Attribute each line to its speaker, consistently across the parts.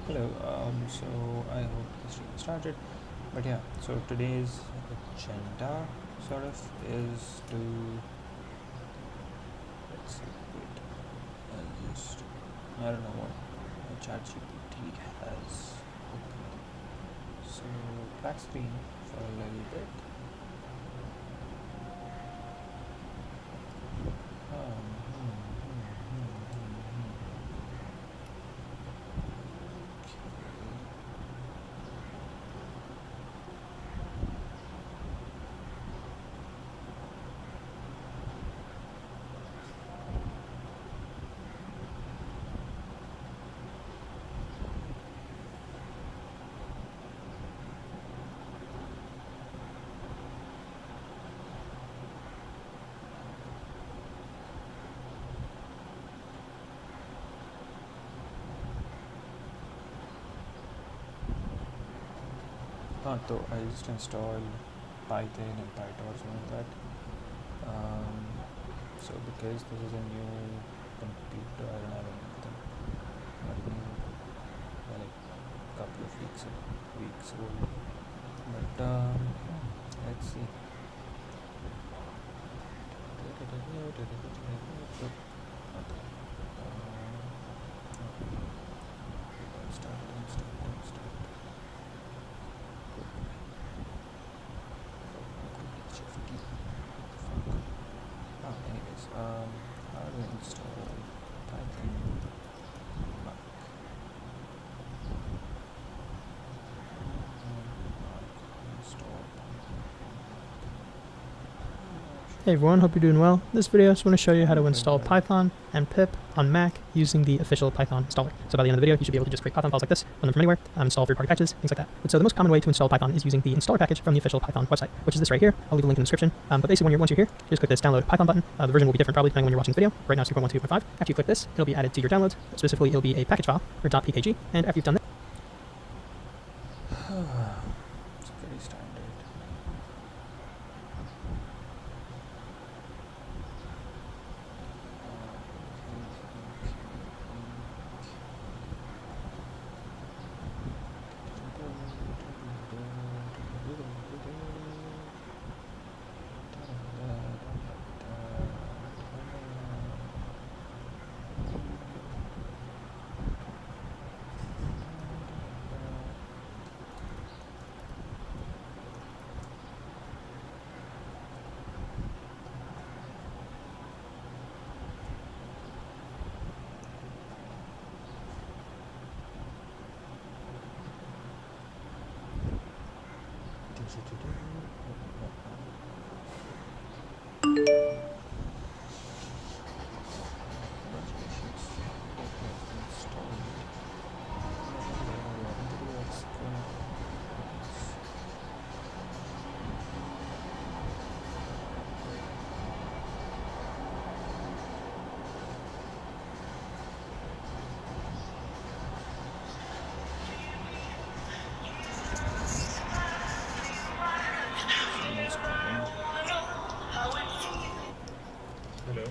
Speaker 1: Hello, so I hope the stream started. But yeah, so today's agenda sort of is to let's see, wait, I'll just I don't know what my ChatGPT has opened. So black screen for a little bit. So I just installed Python and PyTorch and all that. So because this is a new computer, I don't have anything. Not new, like couple of weeks old. But let's see. Anyways, how do I install Python? Mac. Install
Speaker 2: Hey everyone, hope you're doing well. This video I just want to show you how to install Python and pip on Mac using the official Python installer. So by the end of the video, you should be able to just create Python files like this, run them from anywhere, install third-party packages, things like that. But so the most common way to install Python is using the installer package from the official Python website, which is this right here. I'll leave a link in the description. But basically, once you're here, you just click this download Python button. The version will be different probably depending on when you're watching this video. Right now it's 2.1, 2.5. After you click this, it'll be added to your downloads. Specifically, it'll be a package file or .pkg. And after you've done that,
Speaker 1: it's pretty standard. Hello.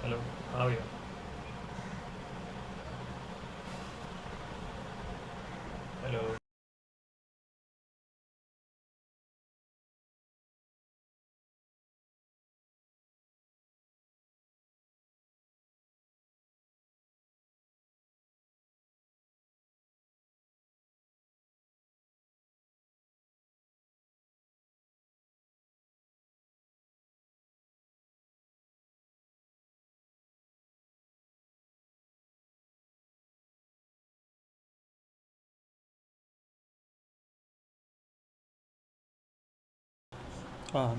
Speaker 1: Hello. How are you? Hello.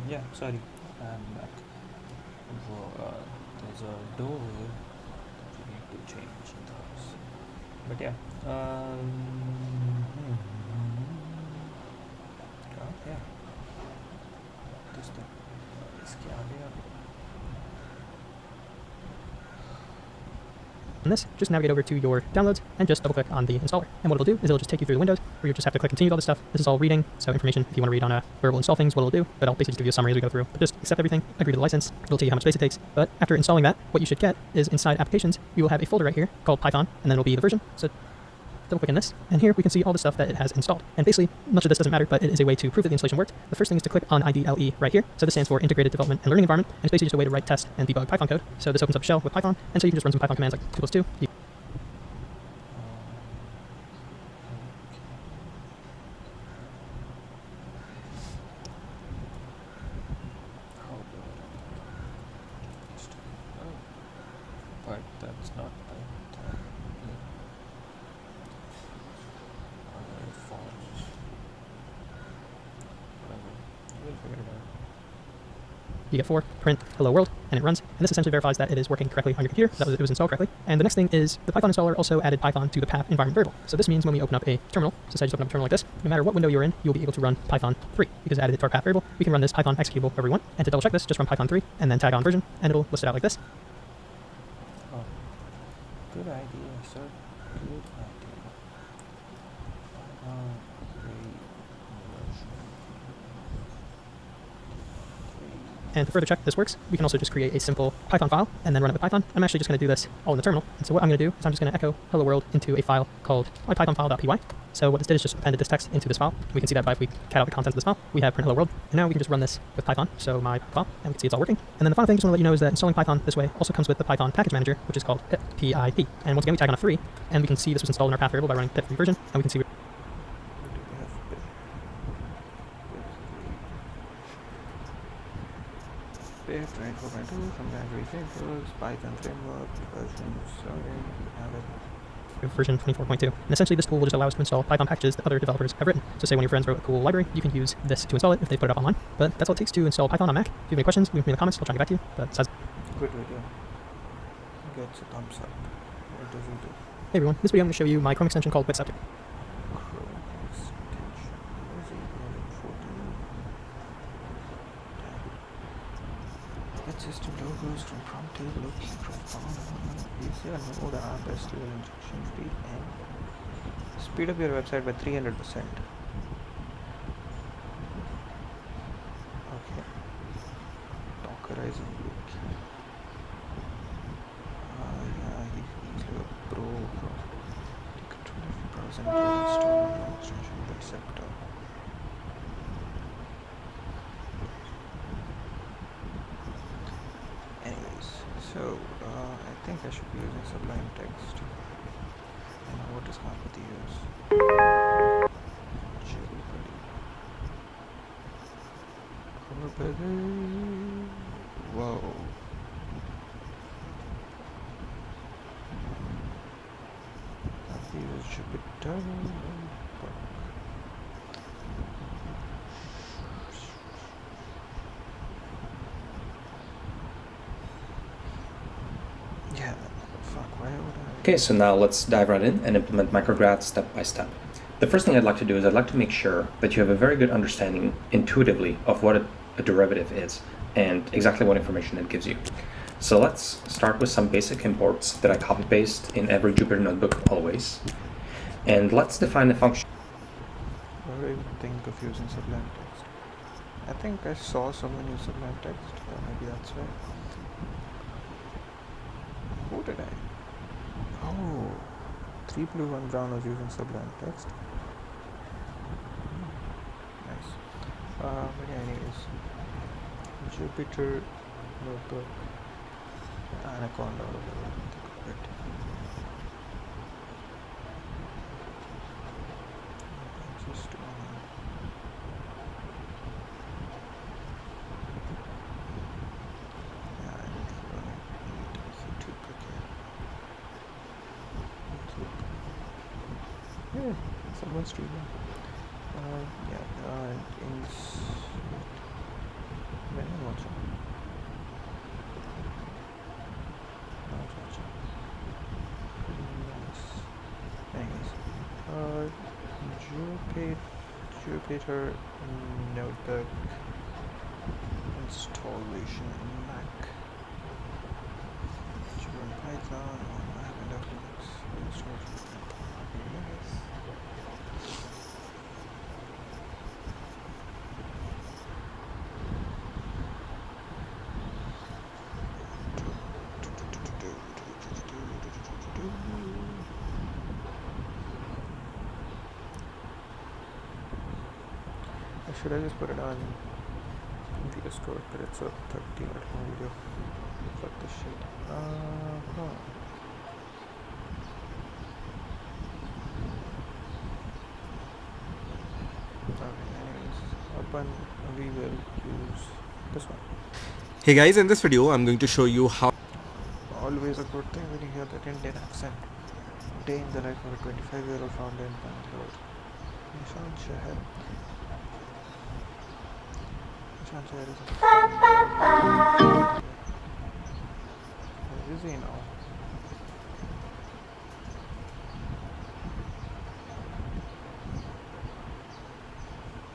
Speaker 1: Yeah, sorry, I'm back. There's a door that we need to change in the house. But yeah, yeah, this thing. इसके आगे आप
Speaker 2: on this, just navigate over to your downloads and just double click on the installer. And what it'll do is it'll just take you through the windows where you just have to click continue with all this stuff. This is all reading, so information if you want to read on where it will install things, what it'll do, but I'll basically just give you a summary as we go through. But just accept everything, agree to the license, it'll tell you how much space it takes. But after installing that, what you should get is inside applications, you will have a folder right here called Python, and then it'll be the version. So double click in this, and here we can see all the stuff that it has installed. And basically, much of this doesn't matter, but it is a way to prove that the installation worked. The first thing is to click on IDLE right here. So this stands for Integrated Development and Learning Environment, and it's basically just a way to write, test, and debug Python code. So this opens up a shell with Python, and so you can just run some Python commands like 2 + 2.
Speaker 1: But that's not Python. Forms. Whatever. We'll figure it out.
Speaker 2: You get 4, print, hello world, and it runs. And this essentially verifies that it is working correctly on your computer, that it was installed correctly. And the next thing is the Python installer also added Python to the path environment variable. So this means when we open up a terminal, so say I just open up a terminal like this, no matter what window you're in, you'll be able to run Python 3 because it added it to our path variable. We can run this Python executable wherever we want. And to double check this, just run Python 3 and then tag on version, and it'll list it out like this.
Speaker 1: Oh, good idea, sir. Good idea.
Speaker 2: And to further check this works, we can also just create a simple Python file and then run it with Python. I'm actually just going to do this all in the terminal. And so what I'm going to do is I'm just going to echo hello world into a file called mypythonfile.py. So what this did is just appended this text into this file. We can see that by if we cat out the contents of this file, we have print hello world. And now we can just run this with Python. So my file, and we can see it's all working. And then the final thing I just want to let you know is that installing Python this way also comes with the Python package manager, which is called pip. And once again, we tag on a 3, and we can see this was installed in our path variable by running pip 3 version, and we can see
Speaker 1: Train for my tools, some library frameworks, Python framework, version, sorry, have it.
Speaker 2: version 24.2. And essentially this tool will just allow us to install Python packages that other developers have written. So say when your friends wrote a cool library, you can use this to install it if they put it up online. But that's all it takes to install Python on Mac. If you have any questions, leave them in the comments. I'll try to get back to you. But besides,
Speaker 1: Good video. Gets a thumbs up. What does it do?
Speaker 2: hey everyone, this video I'm going to show you my Chrome extension called QuickSubject.
Speaker 1: Chrome extension. Where is it? 14. Get system logos from prompt table, looking from font. Easier node app, SQL injection speed, and speed up your website by 300%. Okay. Dockerizing look. Yeah, he's like a pro. Take control of your browser and install an extension by sector. Anyways, so I think I should be using Sublime Text. I know what is hard with the use. Whoa. I've used Jupyter. Yeah, fuck, why would I?
Speaker 3: Okay, so now let's dive right in and implement micrograph step by step. The first thing I'd like to do is I'd like to make sure that you have a very good understanding intuitively of what a derivative is and exactly what information it gives you. So let's start with some basic imports that I copy paste in every Jupyter notebook always. And let's define a function.
Speaker 1: Why would I even think of using Sublime Text? I think I saw someone use Sublime Text, maybe that's why. Who did I? Oh, 3 blue 1 brown was using Sublime Text. Nice. But yeah, anyways, Jupyter notebook, Anaconda, whatever you think of it. Just yeah, I need YouTube again. Yeah, someone's streaming. When I'm watching. Not watching. Nice. Anyways, Jupyter notebook installation in Mac. Jupyter Python on Mac and Should I just put it on VS Code, but it's a 30-minute long video. Fuck this shit. Okay, anyways, we will use this one.
Speaker 4: Hey guys, in this video I'm going to show you how
Speaker 1: Always a good thing when you hear that Indian accent. Day in the life of a 25-year-old founder in Bangalore. Nishan Shahar. Nishan Shahar is where is he now?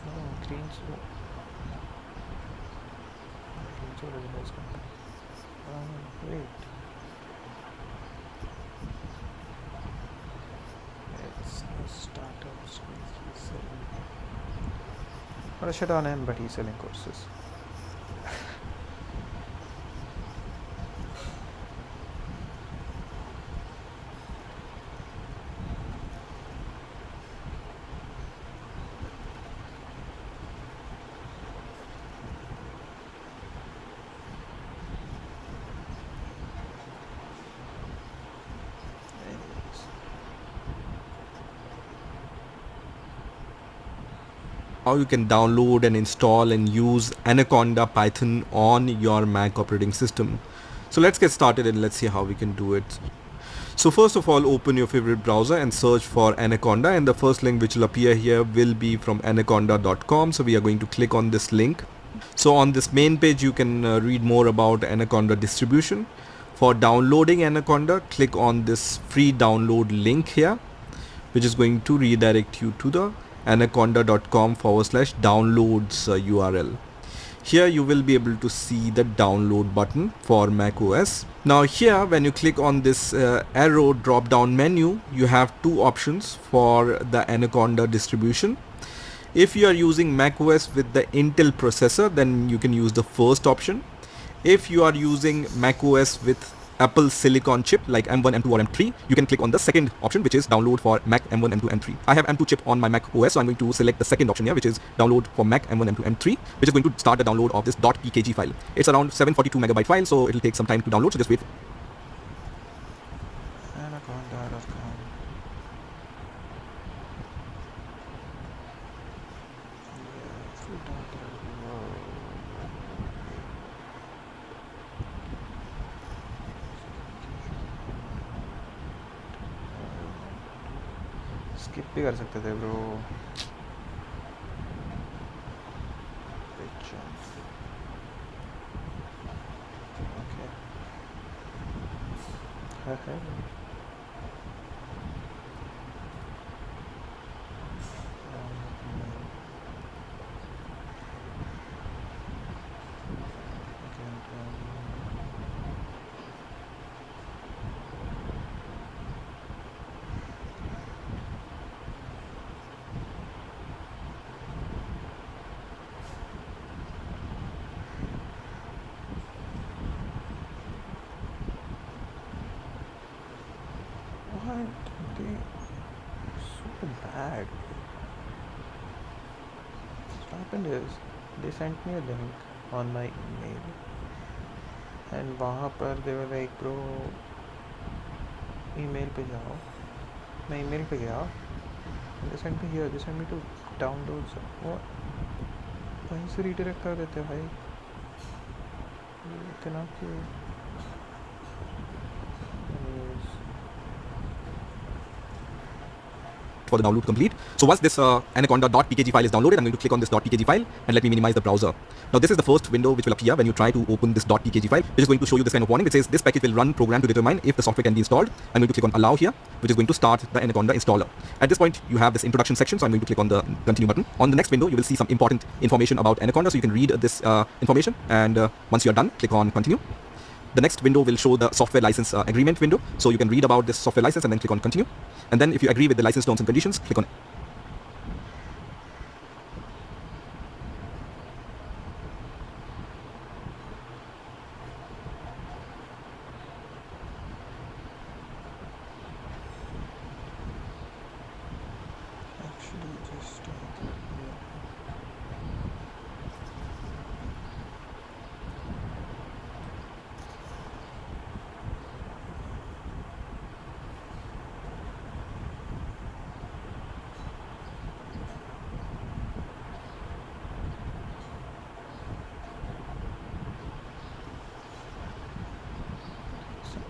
Speaker 1: No, Greensboro. Greensboro is a nice company. Wait. It's a startup space. He's selling. Not a shit on him, but he's selling courses.
Speaker 4: how you can download and install and use Anaconda Python on your Mac operating system. So let's get started and let's see how we can do it. So first of all, open your favorite browser and search for Anaconda, and the first link which will appear here will be from anaconda.com. So we are going to click on this link. So on this main page you can read more about Anaconda distribution. For downloading Anaconda, click on this free download link here, which is going to redirect you to the anaconda.com/downloads URL. Here you will be able to see the download button for Mac OS. Now here when you click on this arrow drop down menu, you have two options for the Anaconda distribution. If you are using Mac OS with the Intel processor, then you can use the first option. If you are using Mac OS with Apple Silicon chip like M1, M2 or M3, you can click on the second option, which is download for Mac M1, M2, M3. I have M2 chip on my Mac OS, so I'm going to select the second option here, which is download for Mac M1, M2, M3, which is going to start the download of this .pkg file. It's around 742 megabyte file, so it'll take some time to download, so just wait.
Speaker 1: Anaconda.com. Skip भी कर सकते थे bro. Okay. What? They so bad. What happened is they sent me a link on my email, and वहाँ पर they were like, bro, email पे जाओ. मैं email पे गया. And they sent me here. They sent me to downloads. What? वहीं से redirect कर देते हैं भाई. इतना क्यों?
Speaker 4: For the download complete. So once this anaconda.pkg file is downloaded, I'm going to click on this .pkg file and let me minimize the browser. Now this is the first window which will appear when you try to open this .pkg file, which is going to show you this kind of warning which says this package will run program to determine if the software can be installed. I'm going to click on allow here, which is going to start the Anaconda installer. At this point you have this introduction section, so I'm going to click on the continue button. On the next window you will see some important information about Anaconda, so you can read this information, and once you are done, click on continue. the next window will show the software license agreement window. So you can read about this software license and then click on continue. And then if you agree with the license terms and conditions, click on
Speaker 1: actually just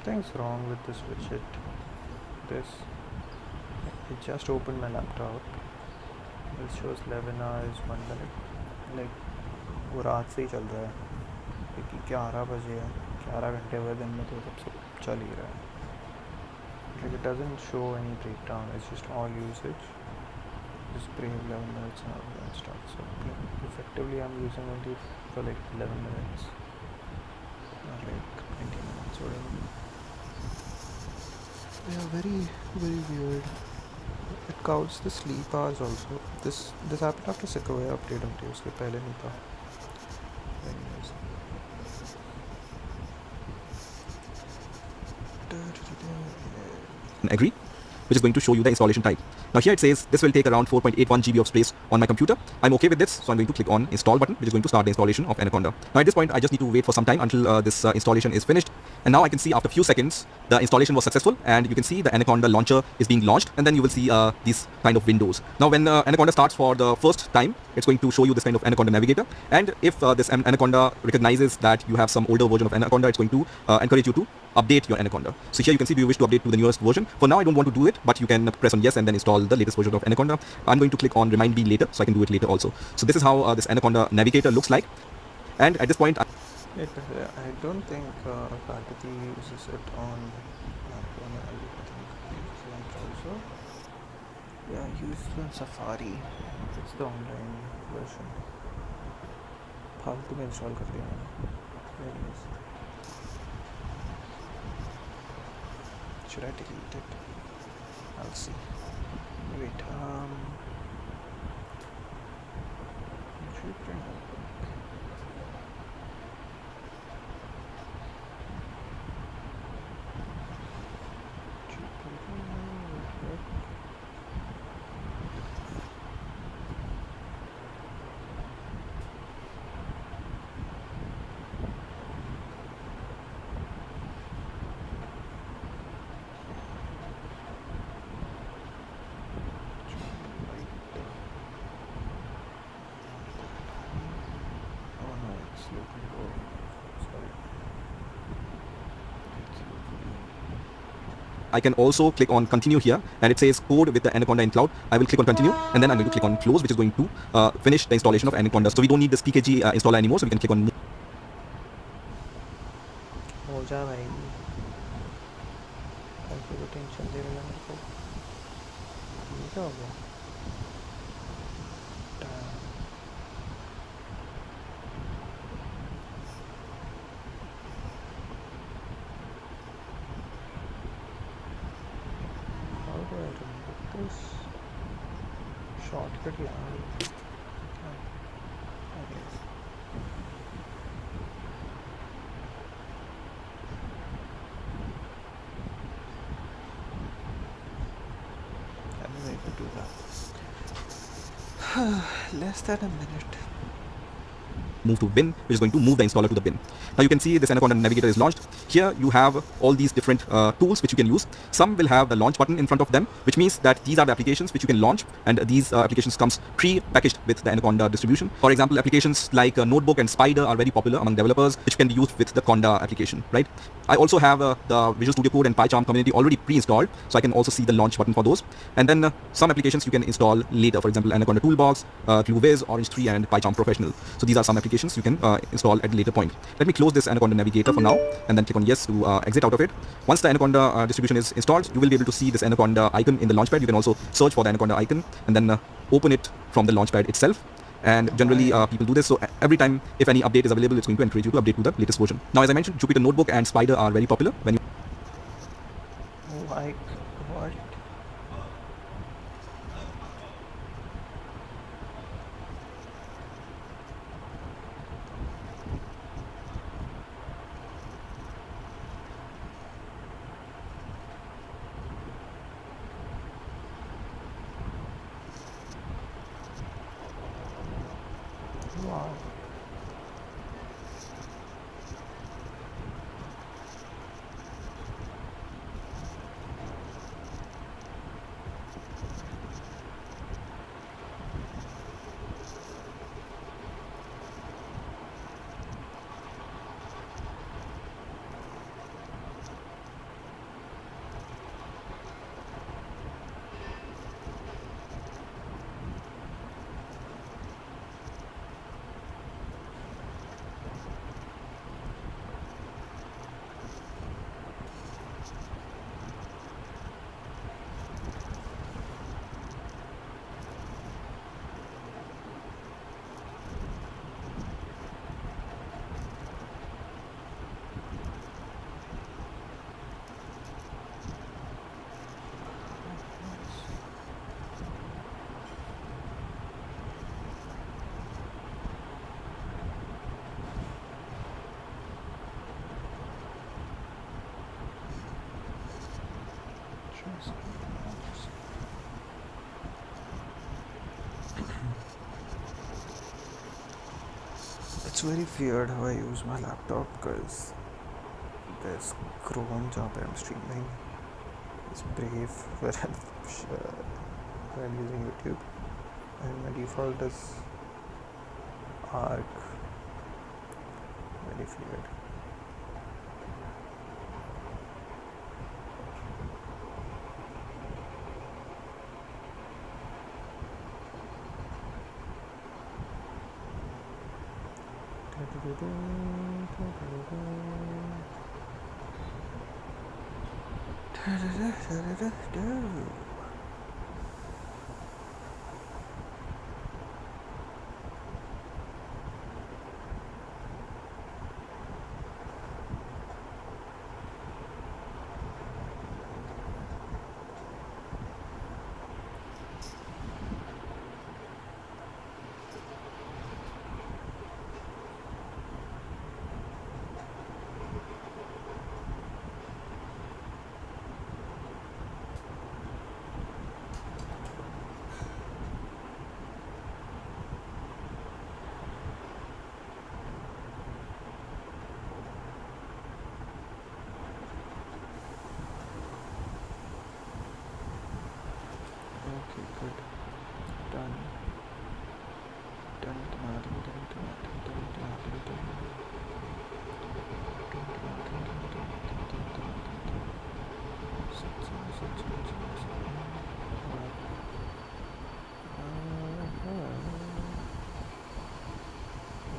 Speaker 1: something's wrong with this widget. This it just opened my laptop. It shows 11 hours 1 minute. Like वो रात से ही चल रहा है क्योंकि 11 बजे है, 11 घंटे हुए दिन में, तो तब सब चल ही रहा है. Like it doesn't show any breakdown, it's just all usage. Just pre 11 minutes and all that stuff. So like, effectively I'm using only for like 11 minutes or like 20 minutes or whatever. Yeah, very weird. It counts the sleep hours also. This happened after Sequoia update होती है, उसके पहले नहीं था. Anyways.
Speaker 4: agree, which is going to show you the installation type. Now here it says this will take around 4.81 GB of space on my computer. I'm okay with this, so I'm going to click on install button, which is going to start the installation of Anaconda. Now at this point, I just need to wait for some time until this installation is finished. And now I can see after a few seconds, the installation was successful, and you can see the Anaconda launcher is being launched, and then you will see these kind of windows. Now when Anaconda starts for the first time, it's going to show you this kind of Anaconda navigator, and if this Anaconda recognizes that you have some older version of Anaconda, it's going to encourage you to update your Anaconda. So here you can see, do you wish to update to the newest version? For now I don't want to do it, but you can press on yes and then install the latest version of Anaconda. I'm going to click on remind me later, so I can do it later also. So this is how this Anaconda navigator looks like, and at this point
Speaker 1: I don't think Kartiki uses it on Anaconda. I think it's on browser. Yeah, I use it on Safari. It's the online version. फालतू में install कर दिया मैंने. Anyways. Should I delete it? I'll see. Wait, should bring up.
Speaker 4: I can also click on continue here, and it says code with the Anaconda in cloud. I will click on continue, and then I'm going to click on close, which is going to finish the installation of Anaconda. So we don't need this PKG installer anymore, so we can click on
Speaker 1: हो जा भाई, काफी तो tension दे रहा है मेरे को. ये क्या हो गया? How do I remove this? Shortcut यार. Okay. To do that. Less than a minute.
Speaker 4: move to bin, which is going to move the installer to the bin. Now you can see this Anaconda navigator is launched. Here you have all these different tools which you can use. Some will have the launch button in front of them, which means that these are the applications which you can launch, and these applications comes pre-packaged with the Anaconda distribution. For example, applications like Notebook and Spider are very popular among developers, which can be used with the Conda application, right? I also have the Visual Studio Code and PyCharm community already pre-installed, so I can also see the launch button for those. And then some applications you can install later, for example, Anaconda Toolbox, ClueViz, Orange 3, and PyCharm Professional. So these are some applications you can install at a later point. Let me close this Anaconda Navigator for now, and then click on yes to exit out of it. Once the Anaconda distribution is installed, you will be able to see this Anaconda icon in the launchpad. You can also search for the Anaconda icon and then open it from the launchpad itself. and generally people do this. So every time if any update is available, it's going to encourage you to update to the latest version. Now, as I mentioned, Jupyter Notebook and Spider are very popular. When you
Speaker 1: Like what? Wow. It's very weird how I use my laptop because there's Chrome जहाँ पे I'm streaming, it's Brave where I'm using YouTube, and my default is Arc. Very weird. Okay, good. Done. Done.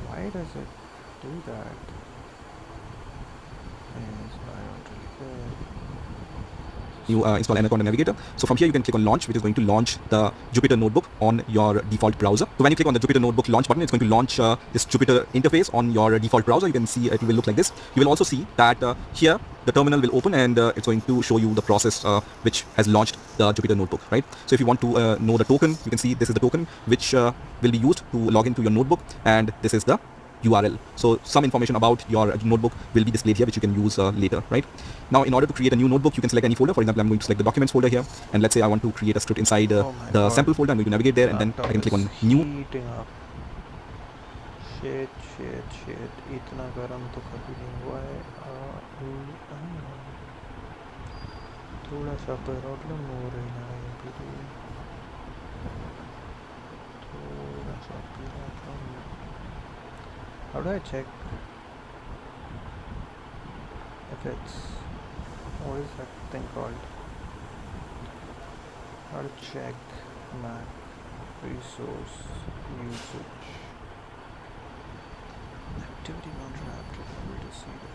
Speaker 1: Why does it do that? Yes, I don't really care.
Speaker 4: you install Anaconda Navigator. So from here you can click on launch, which is going to launch the Jupyter Notebook on your default browser. So when you click on the Jupyter Notebook launch button, it's going to launch this Jupyter interface on your default browser. You can see it will look like this. You will also see that here the terminal will open and it's going to show you the process which has launched the Jupyter Notebook, right? So if you want to know the token, you can see this is the token which will be used to log into your notebook, and this is the URL. So some information about your notebook will be displayed here, which you can use later, right? Now, in order to create a new notebook, you can select any folder. For example, I'm going to select the documents folder here, and let's say I want to create a script inside the
Speaker 1: God.
Speaker 4: sample folder. I'm going to navigate there, and then I can click on new.
Speaker 1: Heating up. Shit. इतना गर्म तो कभी नहीं हुआ है. थोड़ा सा problem हो रही है अभी. थोड़ा सा problem. How do I check if it's, what is that thing called? How to check Mac resource usage? Activity monitor app recovery to see the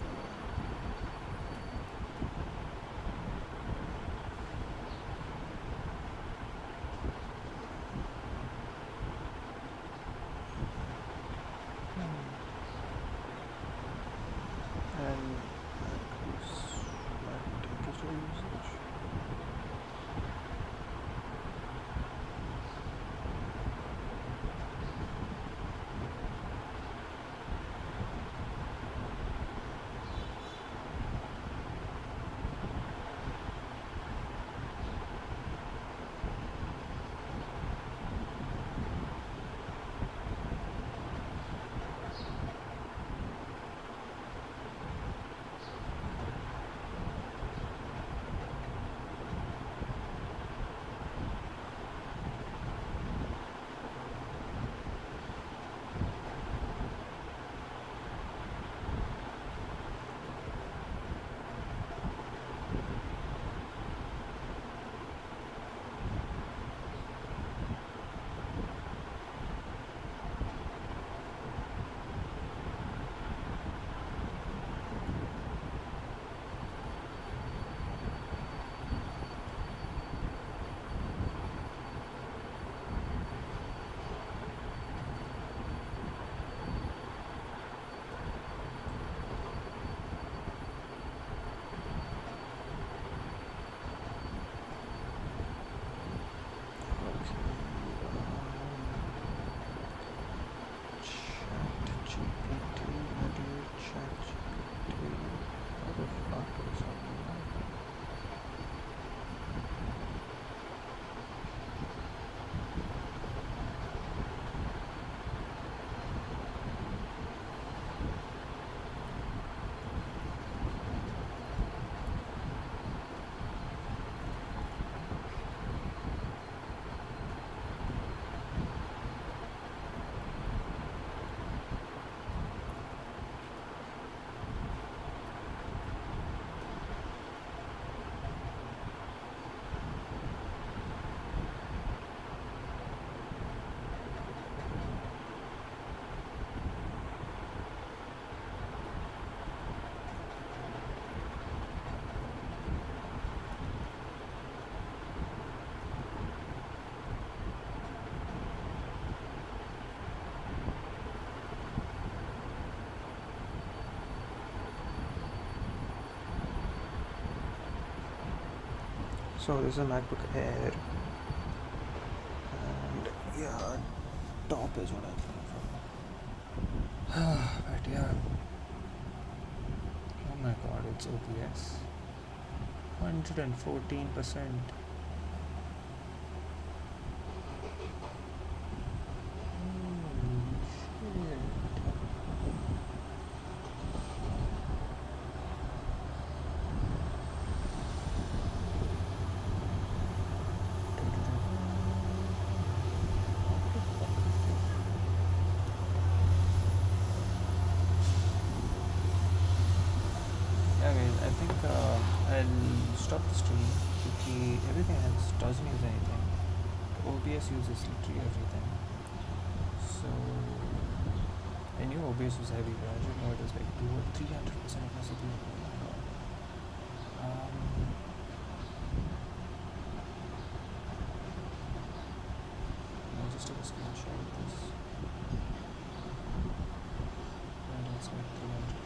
Speaker 1: So this is a MacBook Air, and yeah, top is what I'm looking for. But yeah, oh my god, it's OPS 114%. Yeah guys, I think I'll stop the stream because everything else doesn't use anything. OBS uses literally everything. So I knew OBS was heavy, but I didn't know it was like 200 or 300% of my CPU. Oh my god. I'll just take a screenshot of this. And let's make 300.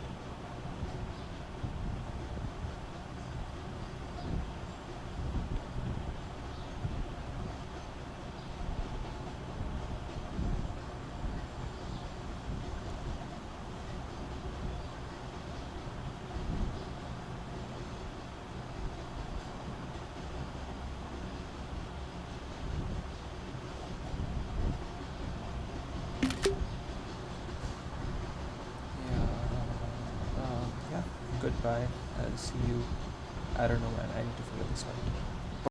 Speaker 1: Yeah, goodbye. I'll see you. I don't know when. I need to figure this out.